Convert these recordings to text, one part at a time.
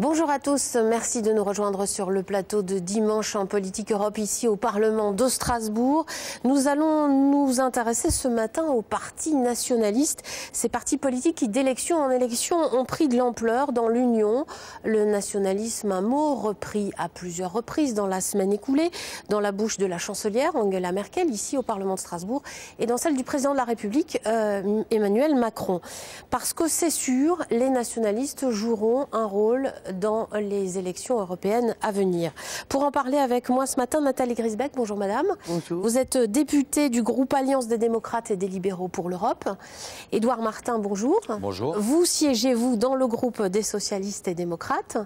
Bonjour à tous, merci de nous rejoindre sur le plateau de Dimanche en Politique Europe ici au Parlement de Strasbourg. Nous allons nous intéresser ce matin aux partis nationalistes, ces partis politiques qui d'élection en élection ont pris de l'ampleur dans l'Union. Le nationalisme, un mot repris à plusieurs reprises dans la semaine écoulée, dans la bouche de la chancelière Angela Merkel ici au Parlement de Strasbourg et dans celle du président de la République Emmanuel Macron. Parce que c'est sûr, les nationalistes joueront un rôle dans les élections européennes à venir. Pour en parler avec moi ce matin, Nathalie Griesbeck, bonjour madame. Bonjour. Vous êtes députée du groupe Alliance des démocrates et des libéraux pour l'Europe. Édouard Martin, bonjour. Bonjour. Vous siégez, vous, dans le groupe des socialistes et démocrates.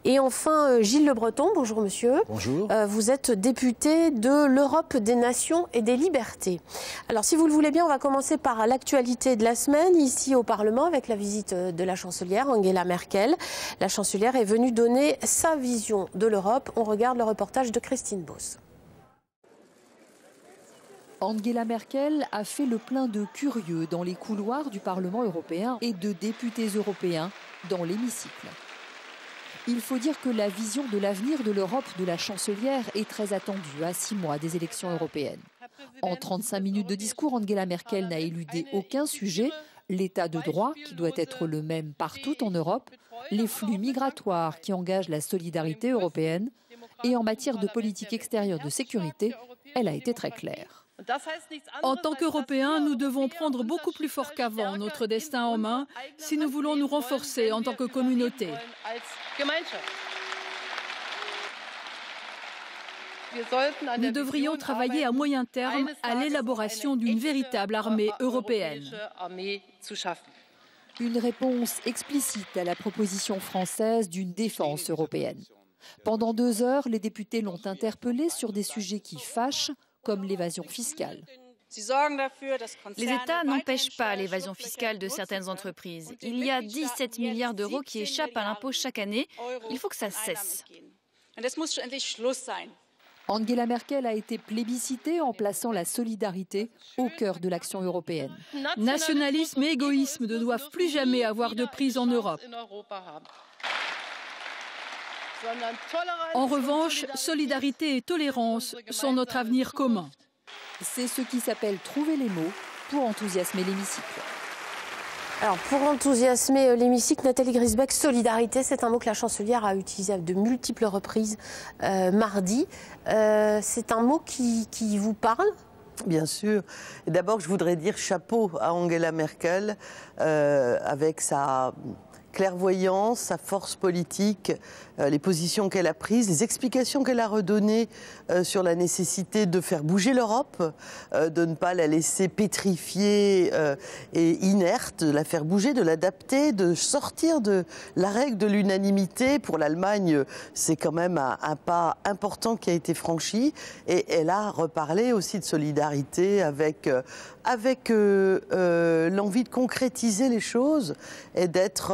Et enfin, Gilles Le Breton, bonjour monsieur. Bonjour. Vous êtes député de l'Europe des nations et des libertés. Alors si vous le voulez bien, on va commencer par l'actualité de la semaine ici au Parlement avec la visite de la chancelière Angela Merkel. La chancelière est venue donner sa vision de l'Europe. On regarde le reportage de Christine Beauce. Angela Merkel a fait le plein de curieux dans les couloirs du Parlement européen et de députés européens dans l'hémicycle. Il faut dire que la vision de l'avenir de l'Europe de la chancelière est très attendue à 6 mois des élections européennes. En 35 minutes de discours, Angela Merkel n'a éludé aucun sujet. L'état de droit, qui doit être le même partout en Europe, les flux migratoires qui engagent la solidarité européenne, et en matière de politique extérieure de sécurité, elle a été très claire. En tant qu'Européens, nous devons prendre beaucoup plus fort qu'avant notre destin en main si nous voulons nous renforcer en tant que communauté. Nous devrions travailler à moyen terme à l'élaboration d'une véritable armée européenne. Une réponse explicite à la proposition française d'une défense européenne. Pendant 2 heures, les députés l'ont interpellée sur des sujets qui fâchent, comme l'évasion fiscale. Les États n'empêchent pas l'évasion fiscale de certaines entreprises. Il y a 17 milliards d'euros qui échappent à l'impôt chaque année. Il faut que ça cesse. Angela Merkel a été plébiscitée en plaçant la solidarité au cœur de l'action européenne. Nationalisme et égoïsme ne doivent plus jamais avoir de prise en Europe. En revanche, solidarité et tolérance sont notre avenir commun. C'est ce qui s'appelle trouver les mots pour enthousiasmer l'hémicycle. Alors, pour enthousiasmer l'hémicycle, Nathalie Griesbeck, solidarité, c'est un mot que la chancelière a utilisé à de multiples reprises mardi. C'est un mot qui vous parle ? Bien sûr. D'abord, je voudrais dire chapeau à Angela Merkel avec sa clairvoyance, sa force politique, les positions qu'elle a prises, les explications qu'elle a redonnées sur la nécessité de faire bouger l'Europe, de ne pas la laisser pétrifiée et inerte, de la faire bouger, de l'adapter, de sortir de la règle de l'unanimité. Pour l'Allemagne, c'est quand même un pas important qui a été franchi. Et elle a reparlé aussi de solidarité avec l'envie de concrétiser les choses et d'être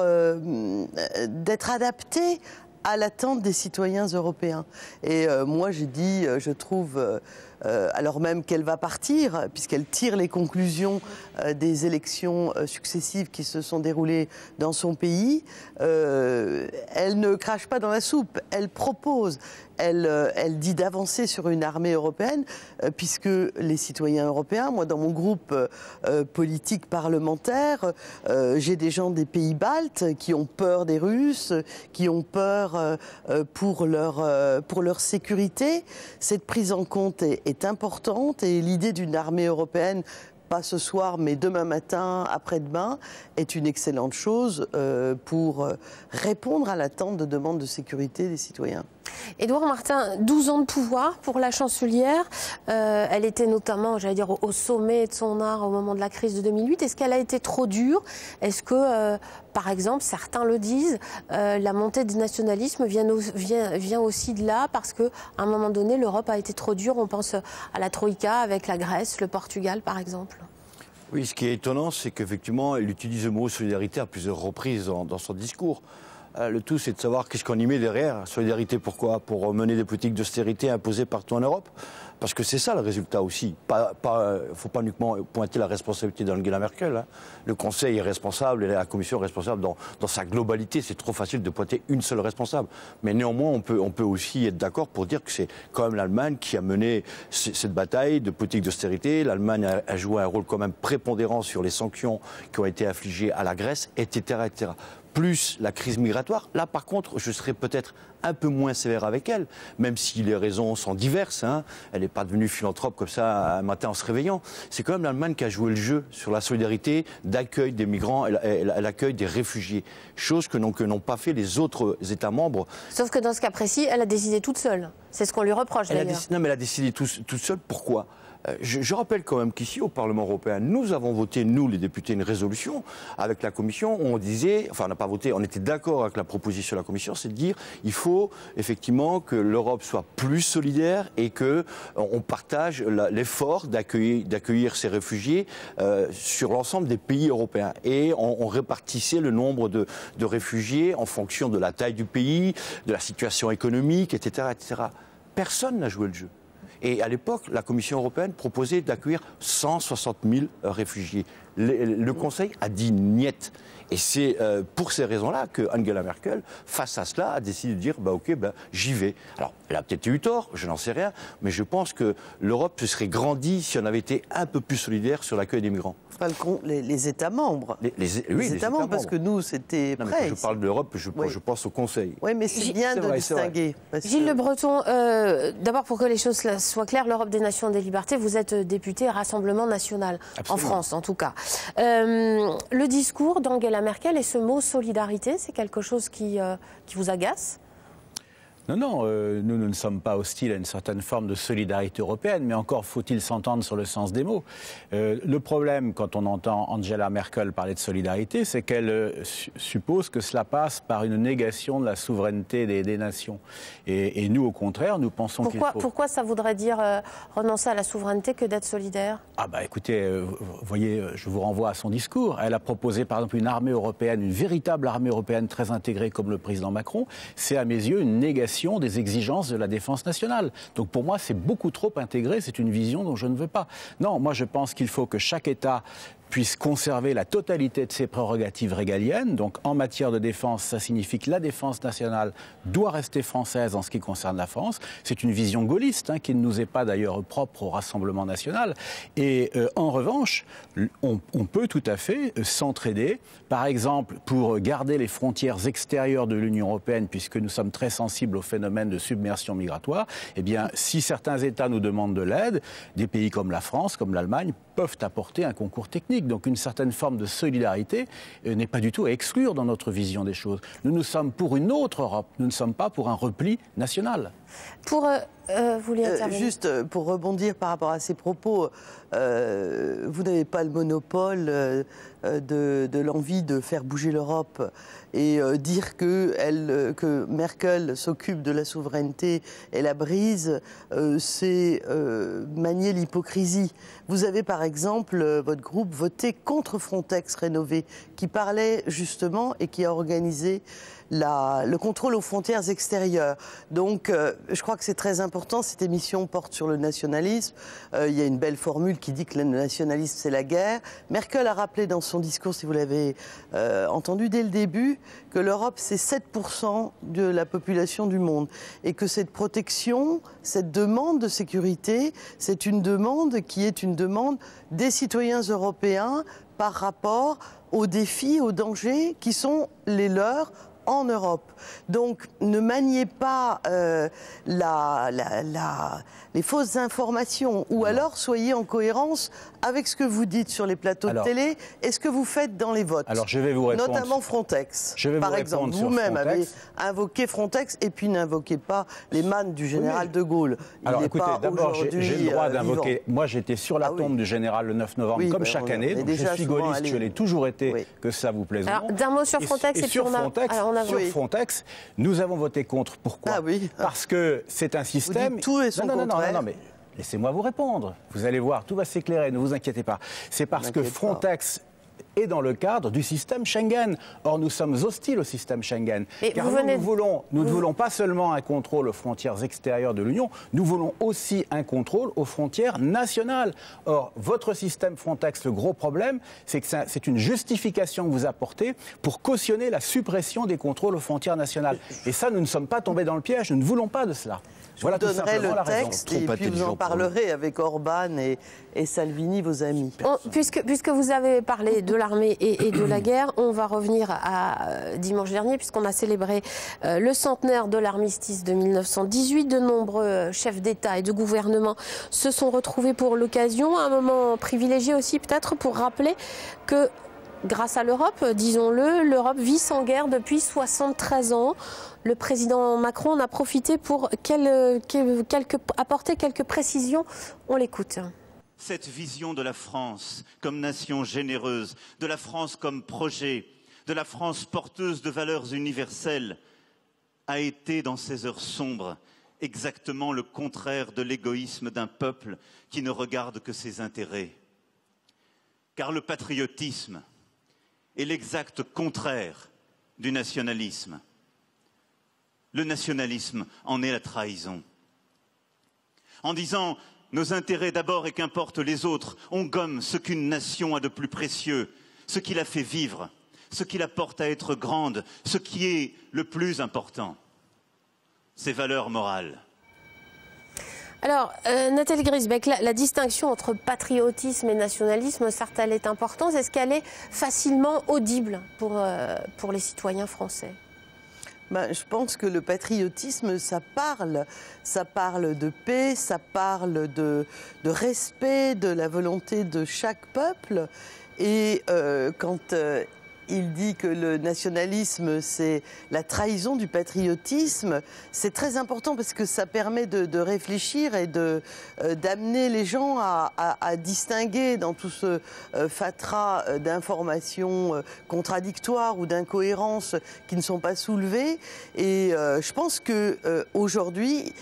adapté à l'attente des citoyens européens. Et moi, j'ai dit, je trouve, alors même qu'elle va partir, puisqu'elle tire les conclusions des élections successives qui se sont déroulées dans son pays, elle ne crache pas dans la soupe, elle propose. Elle dit d'avancer sur une armée européenne, puisque les citoyens européens, moi dans mon groupe politique parlementaire, j'ai des gens des pays baltes qui ont peur des Russes, qui ont peur pour leur sécurité. Cette prise en compte est importante et l'idée d'une armée européenne, pas ce soir, mais demain matin, après-demain, est une excellente chose pour répondre à l'attente de demande de sécurité des citoyens. Édouard Martin, 12 ans de pouvoir pour la chancelière. Elle était notamment, j'allais dire, au sommet de son art au moment de la crise de 2008. Est-ce qu'elle a été trop dure? Est-ce que, par exemple, certains le disent, la montée du nationalisme vient aussi de là parce qu'à un moment donné, l'Europe a été trop dure. On pense à la Troïka avec la Grèce, le Portugal, par exemple. Oui, ce qui est étonnant, c'est qu'effectivement, elle utilise le mot solidarité à plusieurs reprises dans son discours. Le tout, c'est de savoir qu'est-ce qu'on y met derrière. Solidarité, pourquoi? Pour mener des politiques d'austérité imposées partout en Europe. Parce que c'est ça le résultat aussi. Il ne faut pas uniquement pointer la responsabilité d'Angela Merkel. Hein. Le Conseil est responsable et la Commission est responsable dans sa globalité. C'est trop facile de pointer une seule responsable. Mais néanmoins, on peut aussi être d'accord pour dire que c'est quand même l'Allemagne qui a mené cette bataille de politique d'austérité. L'Allemagne a joué un rôle quand même prépondérant sur les sanctions qui ont été infligées à la Grèce, etc., etc. Plus la crise migratoire. Là, par contre, je serais peut-être un peu moins sévère avec elle, même si les raisons sont diverses. Hein. Elle n'est pas devenue philanthrope comme ça un matin en se réveillant. C'est quand même l'Allemagne qui a joué le jeu sur la solidarité d'accueil des migrants et l'accueil des réfugiés. Chose que n'ont pas fait les autres États membres. Sauf que dans ce cas précis, elle a décidé toute seule. C'est ce qu'on lui reproche d'ailleurs. Non, mais elle a décidé toute seule. Pourquoi ? Je rappelle quand même qu'ici, au Parlement européen, nous avons voté, nous les députés, une résolution avec la Commission. On disait, enfin on n'a pas voté, on était d'accord avec la proposition de la Commission, c'est de dire il faut effectivement que l'Europe soit plus solidaire et qu'on partage l'effort d'accueillir ces réfugiés sur l'ensemble des pays européens. Et on répartissait le nombre de réfugiés en fonction de la taille du pays, de la situation économique, etc., etc. Personne n'a joué le jeu. Et à l'époque, la Commission européenne proposait d'accueillir 160 000 réfugiés. Le Conseil a dit niet. Et c'est pour ces raisons-là que Angela Merkel, face à cela, a décidé de dire ok, j'y vais. Alors, elle a peut-être eu tort, je n'en sais rien, mais je pense que l'Europe se serait grandie si on avait été un peu plus solidaire sur l'accueil des migrants. Les États membres. Les États membres, parce que nous, c'était prêt. Je parle de l'Europe, je pense au Conseil. Oui, mais c'est bien de distinguer. Gilles Le Breton, d'abord pour que les choses soient claires, l'Europe des Nations et des Libertés, vous êtes député Rassemblement National, en France en tout cas. Le discours d'Angela Merkel et ce mot solidarité, c'est quelque chose qui vous agace ? Non, nous ne sommes pas hostiles à une certaine forme de solidarité européenne, mais encore faut-il s'entendre sur le sens des mots. Le problème, quand on entend Angela Merkel parler de solidarité, c'est qu'elle suppose que cela passe par une négation de la souveraineté des nations. Et nous, au contraire, nous pensons qu'il faut... Pourquoi ça voudrait dire renoncer à la souveraineté que d'être solidaire ? Écoutez, vous voyez, je vous renvoie à son discours. Elle a proposé, par exemple, une armée européenne, une véritable armée européenne très intégrée comme le président Macron. C'est, à mes yeux, une négation des exigences de la défense nationale. Donc pour moi, c'est beaucoup trop intégré, c'est une vision dont je ne veux pas. Non, moi je pense qu'il faut que chaque État puisse conserver la totalité de ses prérogatives régaliennes. Donc en matière de défense, ça signifie que la défense nationale doit rester française en ce qui concerne la France. C'est une vision gaulliste qui ne nous est pas d'ailleurs propre au Rassemblement national. Et en revanche, on peut tout à fait s'entraider, par exemple pour garder les frontières extérieures de l'Union européenne, puisque nous sommes très sensibles au phénomène de submersion migratoire. Eh bien, si certains États nous demandent de l'aide, des pays comme la France, comme l'Allemagne, peuvent apporter un concours technique. Donc une certaine forme de solidarité n'est pas du tout à exclure dans notre vision des choses. Nous sommes pour une autre Europe, nous ne sommes pas pour un repli national. Vous voulez intervenir ? Juste pour rebondir par rapport à ces propos, vous n'avez pas le monopole de l'envie de faire bouger l'Europe et dire que Merkel s'occupe de la souveraineté et la brise, c'est manier l'hypocrisie. Vous avez par exemple, votre groupe, voté contre Frontex rénové, qui parlait justement et qui a organisé le contrôle aux frontières extérieures. Donc, je crois que c'est très important. Cette émission porte sur le nationalisme. Il y a une belle formule qui dit que le nationalisme, c'est la guerre. Merkel a rappelé dans son discours, si vous l'avez entendu dès le début, que l'Europe, c'est 7% de la population du monde. Et que cette protection, cette demande de sécurité, c'est une demande qui est une demande des citoyens européens par rapport aux défis, aux dangers qui sont les leurs en Europe. Donc, ne maniez pas les fausses informations, ou alors soyez en cohérence avec ce que vous dites sur les plateaux de télé et ce que vous faites dans les votes. Alors, je vais vous répondre. Notamment Frontex. Par exemple, vous-même avez invoqué Frontex et puis n'invoquez pas les mannes du général de Gaulle. Alors, écoutez, d'abord, j'ai le droit d'invoquer. Moi, j'étais sur la tombe du général le 9 novembre, comme chaque année. Donc, je suis gaulliste, je l'ai toujours été, que ça vous plaise. Alors, d'un mot sur Frontex et puis sur Frontex, nous avons voté contre. Pourquoi ? Parce que c'est un système... Vous dites tout et son contraire. Non, mais laissez-moi vous répondre. Vous allez voir, tout va s'éclairer, ne vous inquiétez pas. C'est parce que Frontex et dans le cadre du système Schengen. Or, nous sommes hostiles au système Schengen. Car nous ne voulons pas seulement un contrôle aux frontières extérieures de l'Union, nous voulons aussi un contrôle aux frontières nationales. Or, votre système Frontex, le gros problème, c'est que c'est une justification que vous apportez pour cautionner la suppression des contrôles aux frontières nationales. Et ça, nous ne sommes pas tombés dans le piège, nous ne voulons pas de cela. Je vous donnerai le texte et puis vous en parlerez avec Orban et Salvini, vos amis. Puisque vous avez parlé de l'armée et de la guerre, on va revenir à dimanche dernier, puisqu'on a célébré le centenaire de l'armistice de 1918. De nombreux chefs d'État et de gouvernement se sont retrouvés pour l'occasion. Un moment privilégié aussi peut-être pour rappeler que grâce à l'Europe, disons-le, l'Europe vit sans guerre depuis 73 ans. Le président Macron en a profité pour apporter quelques précisions. On l'écoute. Cette vision de la France comme nation généreuse, de la France comme projet, de la France porteuse de valeurs universelles, a été dans ces heures sombres exactement le contraire de l'égoïsme d'un peuple qui ne regarde que ses intérêts. Car le patriotisme est l'exact contraire du nationalisme. Le nationalisme en est la trahison. En disant « nos intérêts d'abord et qu'importe les autres », on gomme ce qu'une nation a de plus précieux, ce qui la fait vivre, ce qui la porte à être grande, ce qui est le plus important, ses valeurs morales. Alors, Nathalie Griesbeck, la distinction entre patriotisme et nationalisme, certes, elle est importante. Est-ce qu'elle est facilement audible pour les citoyens français ? Je pense que le patriotisme, ça parle de paix, ça parle de respect de la volonté de chaque peuple. Et quand il dit que le nationalisme, c'est la trahison du patriotisme, c'est très important parce que ça permet de réfléchir et d'amener les gens à distinguer dans tout ce fatras d'informations contradictoires ou d'incohérences qui ne sont pas soulevées. Et je pense qu'aujourd'hui,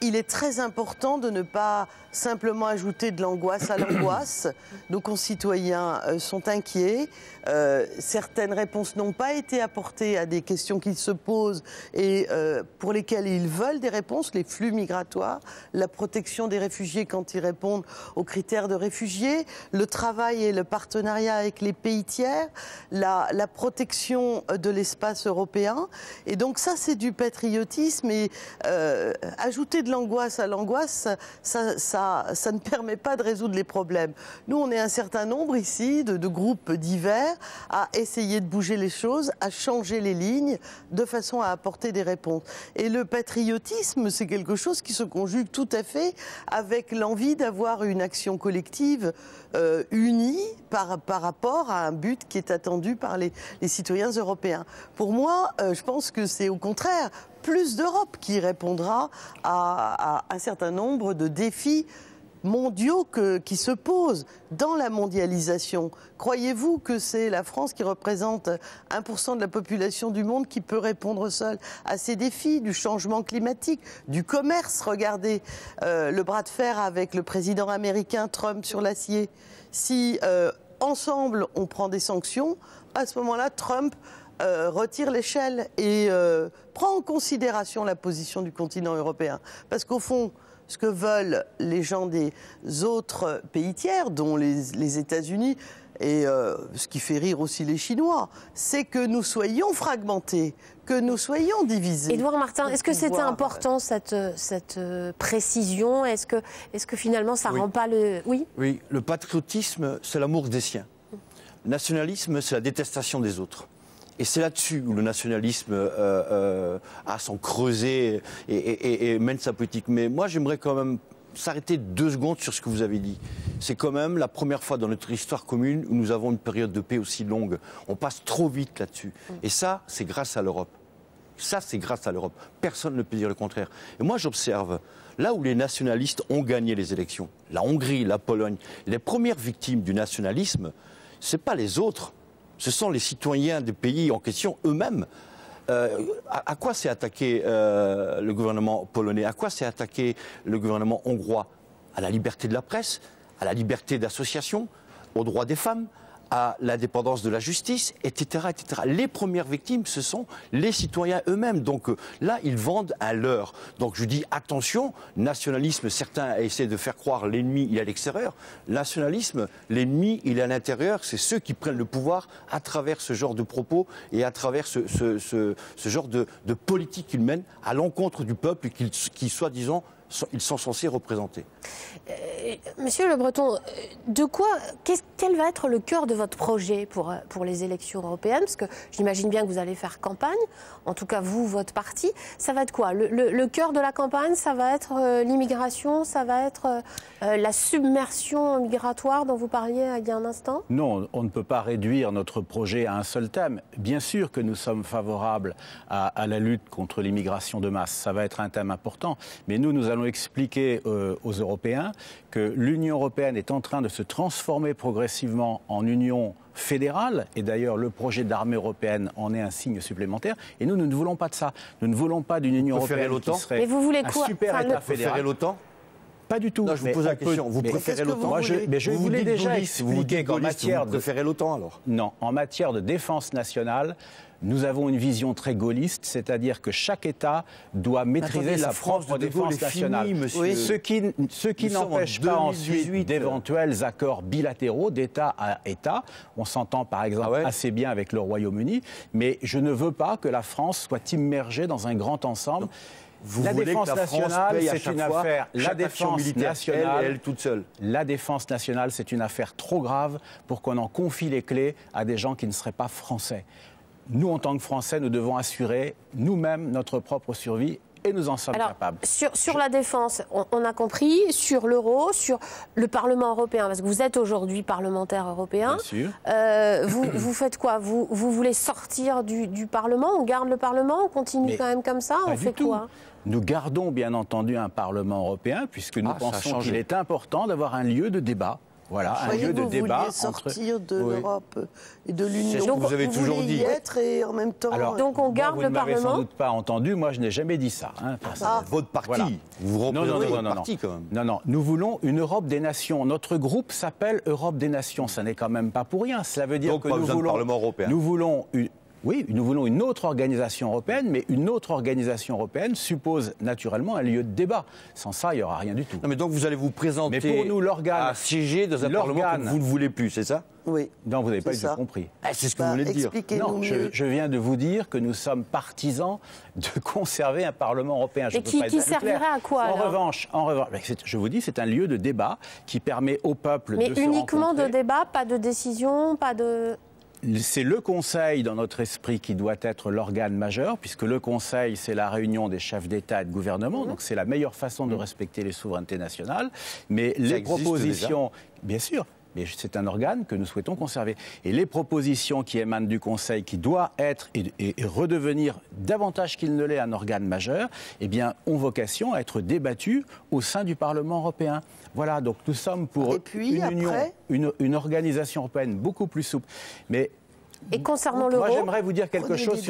il est très important de ne pas simplement ajouter de l'angoisse à l'angoisse. Nos concitoyens sont inquiets. Certaines réponses n'ont pas été apportées à des questions qu'ils se posent et pour lesquelles ils veulent des réponses. Les flux migratoires, la protection des réfugiés quand ils répondent aux critères de réfugiés, le travail et le partenariat avec les pays tiers, la protection de l'espace européen. Et donc ça, c'est du patriotisme. Et ajouter de l'angoisse à l'angoisse, ça ne permet pas de résoudre les problèmes. Nous, on est un certain nombre ici de groupes divers à essayer de bouger les choses, à changer les lignes de façon à apporter des réponses. Et le patriotisme, c'est quelque chose qui se conjugue tout à fait avec l'envie d'avoir une action collective unie par rapport à un but qui est attendu par les citoyens européens. Pour moi, je pense que c'est au contraire plus d'Europe qui répondra à un certain nombre de défis mondiaux qui se posent dans la mondialisation. Croyez-vous que c'est la France qui représente 1% de la population du monde qui peut répondre seule à ces défis du changement climatique, du commerce? Regardez le bras de fer avec le président américain Trump sur l'acier. Si ensemble on prend des sanctions, à ce moment-là, Trump retire l'échelle et prend en considération la position du continent européen. Parce qu'au fond, ce que veulent les gens des autres pays tiers, dont les États-Unis, et ce qui fait rire aussi les Chinois, c'est que nous soyons fragmentés, que nous soyons divisés. Édouard Martin, est-ce que c'était important cette précision? Est-ce que finalement ça rend pas le... Oui, le patriotisme, c'est l'amour des siens. Le nationalisme, c'est la détestation des autres. Et c'est là-dessus où le nationalisme a son creuset et mène sa politique. Mais moi, j'aimerais quand même s'arrêter 2 secondes sur ce que vous avez dit. C'est quand même la première fois dans notre histoire commune où nous avons une période de paix aussi longue. On passe trop vite là-dessus. Et ça, c'est grâce à l'Europe. Ça, c'est grâce à l'Europe. Personne ne peut dire le contraire. Et moi, j'observe, là où les nationalistes ont gagné les élections, la Hongrie, la Pologne, les premières victimes du nationalisme, ce n'est pas les autres. Ce sont les citoyens des pays en question eux-mêmes. À quoi s'est attaqué le gouvernement polonais? À quoi s'est attaqué le gouvernement hongrois? À la liberté de la presse, à la liberté d'association, aux droits des femmes, à l'indépendance de la justice, etc., etc. Les premières victimes, ce sont les citoyens eux-mêmes. Donc là, ils vendent un leurre. Donc je dis attention, nationalisme, certains essaient de faire croire l'ennemi, il est à l'extérieur. Nationalisme, l'ennemi, il est à l'intérieur. C'est ceux qui prennent le pouvoir à travers ce genre de propos et à travers ce genre de politique qu'ils mènent à l'encontre du peuple qui soi-disant, ils sont censés représenter. Monsieur Le Breton, quel va être le cœur de votre projet pour les élections européennes? Parce que j'imagine bien que vous allez faire campagne, en tout cas vous, votre parti. Ça va être quoi? Le cœur de la campagne, ça va être l'immigration, ça va être la submersion migratoire dont vous parliez il y a un instant? Non, on ne peut pas réduire notre projet à un seul thème. Bien sûr que nous sommes favorables à la lutte contre l'immigration de masse. Ça va être un thème important. Mais nous allons expliquer aux Européens que l'Union européenne est en train de se transformer progressivement en union fédérale, et d'ailleurs le projet d'armée européenne en est un signe supplémentaire, et nous ne voulons pas de ça. Nous ne voulons pas d'une Union européenne qui serait un super État fédéral. Vous préférez l'OTAN? Pas du tout. Non, je vous pose la question. Vous préférez l'OTAN? Je vous l'ai déjà expliqué qu'en matière de... Vous préférez l'OTAN alors? Non, en matière de défense nationale, nous avons une vision très gaulliste, c'est-à-dire que chaque État doit maîtriser sa propre défense nationale. Ce qui n'empêche pas ensuite d'éventuels accords bilatéraux d'État à État. On s'entend par exemple assez bien avec le Royaume-Uni, mais je ne veux pas que la France soit immergée dans un grand ensemble. Non. La défense nationale, c'est une affaire. La défense nationale, elle toute seule. La défense nationale, c'est une affaire trop grave pour qu'on en confie les clés à des gens qui ne seraient pas français. Nous, en tant que Français, nous devons assurer nous-mêmes notre propre survie. Et nous en sommes capables. Sur la défense, on a compris, sur l'euro, sur le Parlement européen, parce que vous êtes aujourd'hui parlementaire européen. Bien sûr. Vous faites quoi? Vous voulez sortir du Parlement? On garde le Parlement? On continue quand même comme ça? On fait quoi? Nous gardons bien entendu un Parlement européen, puisque nous pensons qu'il est important d'avoir un lieu de débat. Voilà, un lieu de débat entre... sortir de l'Europe et de l'Union. Donc vous avez toujours dit. Y être et en même temps. Alors, donc on garde le Parlement. Vous ne m'avez sans doute pas entendu. Moi, je n'ai jamais dit ça. Votre parti. Voilà. Vous représentez votre parti quand même. Non. Nous voulons une Europe des nations. Notre groupe s'appelle Europe des nations. Ça n'est quand même pas pour rien. Cela veut dire que nous voulons. Parlement européen. Nous voulons une. Oui, nous voulons une autre organisation européenne, mais une autre organisation européenne suppose naturellement un lieu de débat. Sans ça, il n'y aura rien du tout. Non, mais donc vous allez vous présenter mais pour nous, à siéger dans un Parlement que vous ne voulez plus, c'est ça? Oui. Non, vous n'avez pas du tout compris. C'est ce que vous voulez dire. Non, je viens de vous dire que nous sommes partisans de conserver un Parlement européen. Et qui servirait à quoi En revanche, je vous dis, c'est un lieu de débat qui permet au peuple de se rencontrer. Mais uniquement de débat, pas de décision, pas de... C'est le Conseil, dans notre esprit, qui doit être l'organe majeur, puisque le Conseil, c'est la réunion des chefs d'État et de gouvernement, donc c'est la meilleure façon de respecter les souverainetés nationales. Mais les propositions, bien sûr, mais c'est un organe que nous souhaitons conserver. Et les propositions qui émanent du Conseil, qui doit être et redevenir davantage qu'il ne l'est un organe majeur, eh bien, ont vocation à être débattues au sein du Parlement européen. Voilà, donc nous sommes pour une organisation européenne beaucoup plus souple. Mais et concernant l'euro, moi, j'aimerais vous dire quelque chose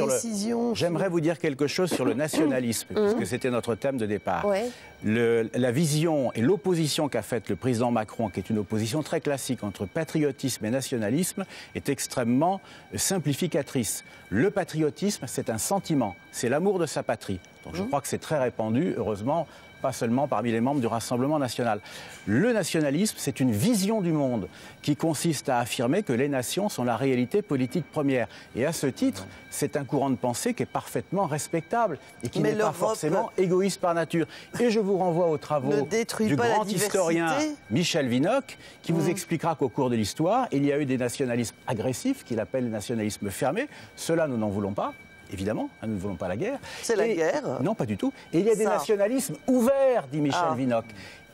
sur le nationalisme, puisque c'était notre thème de départ. Ouais. La vision et l'opposition qu'a faite le président Macron, qui est une opposition très classique entre patriotisme et nationalisme, est extrêmement simplificatrice. Le patriotisme, c'est un sentiment, c'est l'amour de sa patrie. Donc je crois que c'est très répandu, heureusement, pas seulement parmi les membres du Rassemblement national. Le nationalisme, c'est une vision du monde qui consiste à affirmer que les nations sont la réalité politique première. Et à ce titre, c'est un courant de pensée qui est parfaitement respectable et qui n'est pas forcément égoïste par nature. Et je vous renvoie aux travaux du grand historien Michel Vinocq, qui vous expliquera qu'au cours de l'histoire, il y a eu des nationalismes agressifs, qu'il appelle les nationalismes fermés. Ceux-là, nous n'en voulons pas. Évidemment, nous ne voulons pas la guerre. C'est la guerre. Non, pas du tout. Et il y a des nationalismes ouverts, dit Michel Vinocq.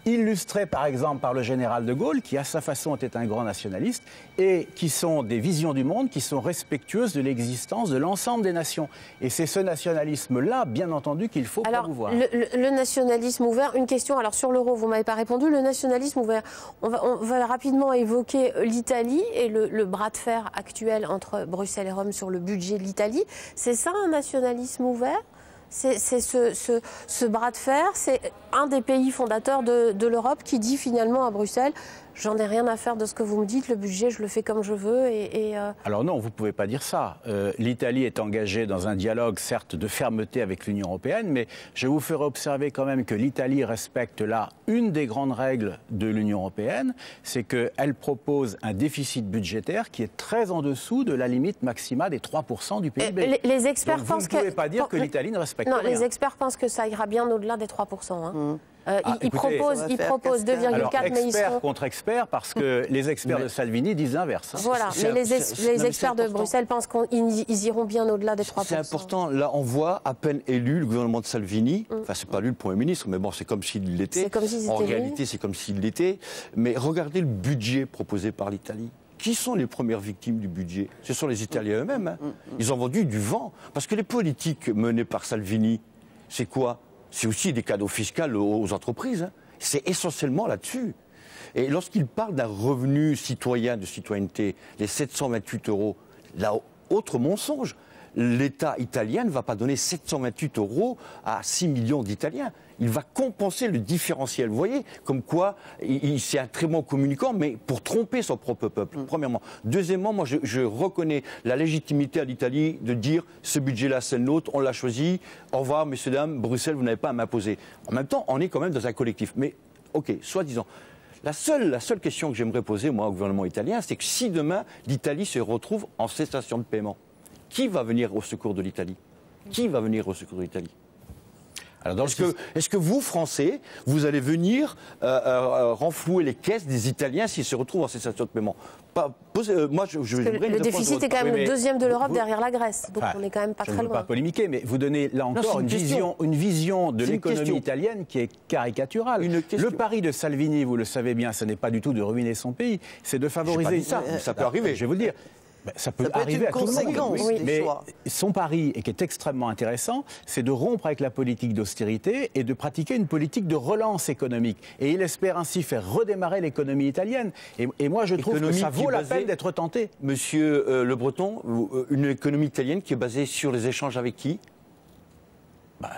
Illustrés par exemple par le général de Gaulle, qui à sa façon était un grand nationaliste, et qui sont des visions du monde qui sont respectueuses de l'existence de l'ensemble des nations. Et c'est ce nationalisme-là, bien entendu, qu'il faut promouvoir. Le nationalisme ouvert, une question, alors sur l'euro, vous ne m'avez pas répondu, le nationalisme ouvert, on va rapidement évoquer l'Italie et le bras de fer actuel entre Bruxelles et Rome sur le budget de l'Italie. C'est ça un nationalisme ouvert ? C'est ce bras de fer, c'est un des pays fondateurs de l'Europe qui dit finalement à Bruxelles j'en ai rien à faire de ce que vous me dites, le budget, je le fais comme je veux Alors non, vous ne pouvez pas dire ça. L'Italie est engagée dans un dialogue, certes, de fermeté avec l'Union européenne, mais je vous ferai observer quand même que l'Italie respecte là une des grandes règles de l'Union européenne, c'est qu'elle propose un déficit budgétaire qui est très en dessous de la limite maximale des 3% du PIB. Les experts Donc pensent vous ne pouvez pas dire que l'Italie ne respecte rien. Les experts pensent que ça ira bien au-delà des 3%. Ils écoutez, proposent 2,4, mais ils experts contre experts, parce que les experts de Salvini disent l'inverse. Voilà, mais les experts de Bruxelles pensent qu'ils iront bien au-delà des 3%. C'est important. Là, on voit à peine élu le gouvernement de Salvini. Enfin, c'est pas lui le Premier ministre, mais bon, c'est comme s'il l'était. En réalité, c'est comme s'il l'était. Mais regardez le budget proposé par l'Italie. Qui sont les premières victimes du budget? Ce sont les Italiens eux-mêmes. Ils ont vendu du vent. Parce que les politiques menées par Salvini, c'est quoi? C'est aussi des cadeaux fiscaux aux entreprises. C'est essentiellement là-dessus. Et lorsqu'il parle d'un revenu citoyen, de citoyenneté, les 728 €, là, autre mensonge. L'État italien ne va pas donner 728 € à 6 millions d'Italiens. Il va compenser le différentiel. Vous voyez, comme quoi, c'est un très bon communicant, mais pour tromper son propre peuple, premièrement. Deuxièmement, moi, je reconnais la légitimité à l'Italie de dire ce budget-là, c'est le nôtre, on l'a choisi. Au revoir, messieurs, dames, Bruxelles, vous n'avez pas à m'imposer. En même temps, on est quand même dans un collectif. Mais, OK, soi-disant. La seule question que j'aimerais poser, moi, au gouvernement italien, c'est que si demain, l'Italie se retrouve en cessation de paiement, qui va venir au secours de l'Italie? Qui va venir au secours de l'Italie? Est-ce que vous, Français, vous allez venir renflouer les caisses des Italiens s'ils se retrouvent en cessation de paiement? Le déficit est quand même le deuxième de l'Europe derrière la Grèce, donc on n'est quand même pas très loin. Je ne veux pas polémiquer, mais vous donnez là encore une vision de l'économie italienne qui est caricaturale. Le pari de Salvini, vous le savez bien, ce n'est pas du tout de ruiner son pays, c'est de favoriser... Ça peut arriver. Je vais vous le dire. Ça peut arriver à tout le monde, mais son pari, et qui est extrêmement intéressant, c'est de rompre avec la politique d'austérité et de pratiquer une politique de relance économique. Et il espère ainsi faire redémarrer l'économie italienne. Et moi, je trouve que ça vaut la peine d'être tenté. Monsieur Le Breton, une économie italienne qui est basée sur les échanges avec qui?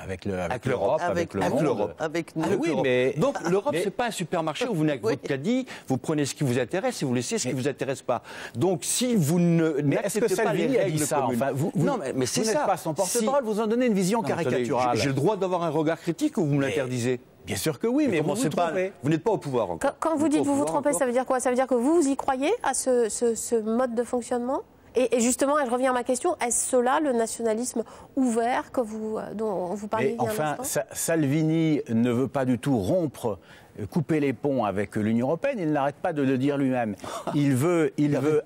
Avec l'Europe, avec le monde. Avec nous. Donc l'Europe, c'est pas un supermarché où vous venez avec votre caddie, vous prenez ce qui vous intéresse et vous laissez ce qui vous intéresse pas. Donc si vous n'acceptez pas les règles communes... Non, mais c'est ça. Vous n'êtes pas son porte-parole, vous en donnez une vision caricaturale. J'ai le droit d'avoir un regard critique ou vous me l'interdisez? Bien sûr que oui, mais vous vous trompez. Vous n'êtes pas au pouvoir encore. Quand vous dites vous vous trompez, ça veut dire quoi? Ça veut dire que vous y croyez à ce mode de fonctionnement? Et justement, et je reviens à ma question, est-ce cela le nationalisme ouvert dont vous parliez il y a un instant? Salvini ne veut pas du tout couper les ponts avec l'Union européenne, il n'arrête pas de le dire lui-même. Il veut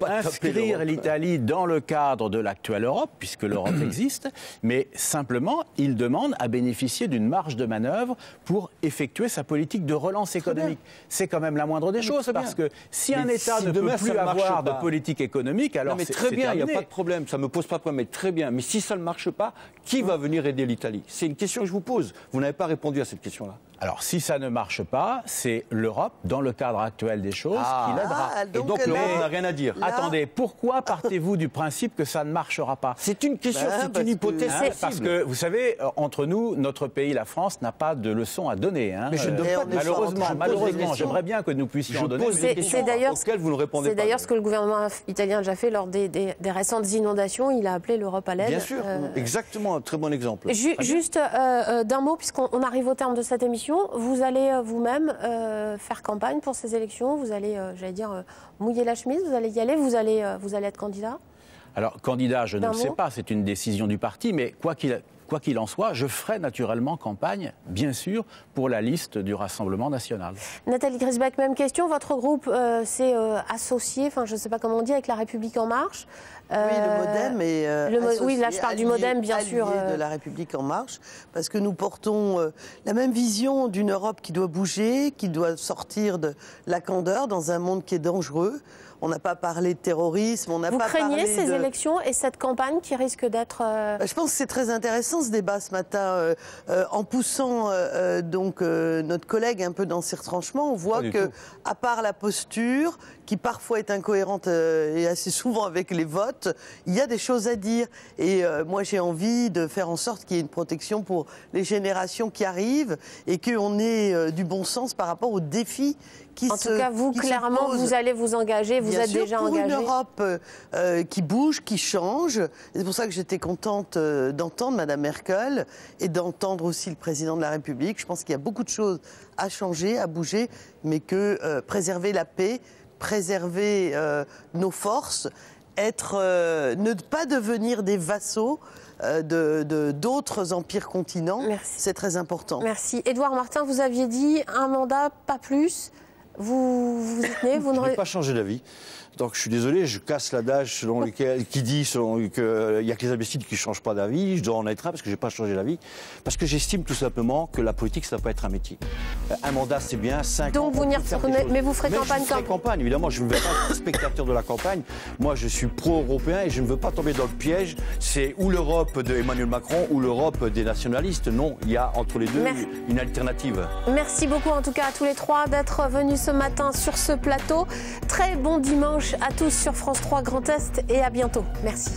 inscrire l'Italie dans le cadre de l'actuelle Europe, puisque l'Europe existe, mais simplement, il demande à bénéficier d'une marge de manœuvre pour effectuer sa politique de relance économique. C'est quand même la moindre des choses, parce que si un État ne peut plus avoir de politique économique, alors c'est très bien, il terminé. n'y a pas de problème, ça ne me pose pas de problème, mais très bien. Mais si ça ne marche pas, qui va venir aider l'Italie? C'est une question que je vous pose. Vous n'avez pas répondu à cette question-là. Alors, si ça ne marche pas, c'est l'Europe, dans le cadre actuel des choses, qui l'aidera. Et donc l'Europe n'a rien à dire. Attendez, pourquoi partez-vous du principe que ça ne marchera pas? C'est une question, c'est une hypothèse. Parce que, vous savez, entre nous, notre pays, la France, n'a pas de leçons à donner. Mais je ne donne pas de malheureusement, j'aimerais bien que nous puissions en donner. C'est d'ailleurs ce que le gouvernement italien a déjà fait lors des récentes inondations. Il a appelé l'Europe à l'aide. Bien sûr, exactement, un très bon exemple. Juste d'un mot, puisqu'on arrive au terme de cette émission. Vous allez vous-même faire campagne pour ces élections. Vous allez, mouiller la chemise. Vous allez y aller. Vous allez être candidat. Alors, candidat, je ne le sais pas. C'est une décision du parti. Mais quoi qu'il en soit, je ferai naturellement campagne, bien sûr, pour la liste du Rassemblement national. Nathalie Griesbach, même question. Votre groupe s'est associé, enfin je ne sais pas comment on dit, avec La République En Marche. Oui, le MoDem oui, là je parle du MoDem, bien sûr. De La République En Marche, parce que nous portons la même vision d'une Europe qui doit bouger, qui doit sortir de la candeur dans un monde qui est dangereux. On n'a pas parlé de terrorisme, on n'a pas parlé Vous craignez ces élections et cette campagne qui risque d'être... Je pense que c'est très intéressant ce débat ce matin. En poussant notre collègue un peu dans ses retranchements, on voit que, à part la posture, qui parfois est incohérente et assez souvent avec les votes, il y a des choses à dire. Et moi, j'ai envie de faire en sorte qu'il y ait une protection pour les générations qui arrivent et qu'on ait du bon sens par rapport aux défis qui se posent. En tout cas, vous, clairement, vous allez vous engager, vous êtes déjà engagé. Pour une Europe qui bouge, qui change. C'est pour ça que j'étais contente d'entendre Mme Merkel et d'entendre aussi le président de la République. Je pense qu'il y a beaucoup de choses à changer, à bouger, mais que préserver la paix, préserver nos forces, ne pas devenir des vassaux d'autres empires continents, c'est très important. Merci. Édouard Martin, vous aviez dit un mandat, pas plus. Vous y tenez, vous Je n'ai pas changé d'avis. Donc je suis désolé, je casse l'adage qui dit qu'il n'y a que les imbéciles qui ne changent pas d'avis. Je dois en être un parce que je n'ai pas changé d'avis. Parce que j'estime tout simplement que la politique, ça ne doit pas être un métier. Un mandat, c'est bien, 5 ans. Donc vous n'y retournez, mais vous ferez campagne quand même. Campagne, évidemment, je ne veux pas être spectateur de la campagne. Moi, je suis pro-européen et je ne veux pas tomber dans le piège. C'est ou l'Europe d'Emmanuel Macron ou l'Europe des nationalistes. Non, il y a entre les deux une alternative. Merci beaucoup en tout cas à tous les trois d'être venus ce matin sur ce plateau. Très bon dimanche à tous sur France 3 Grand Est et à bientôt. Merci.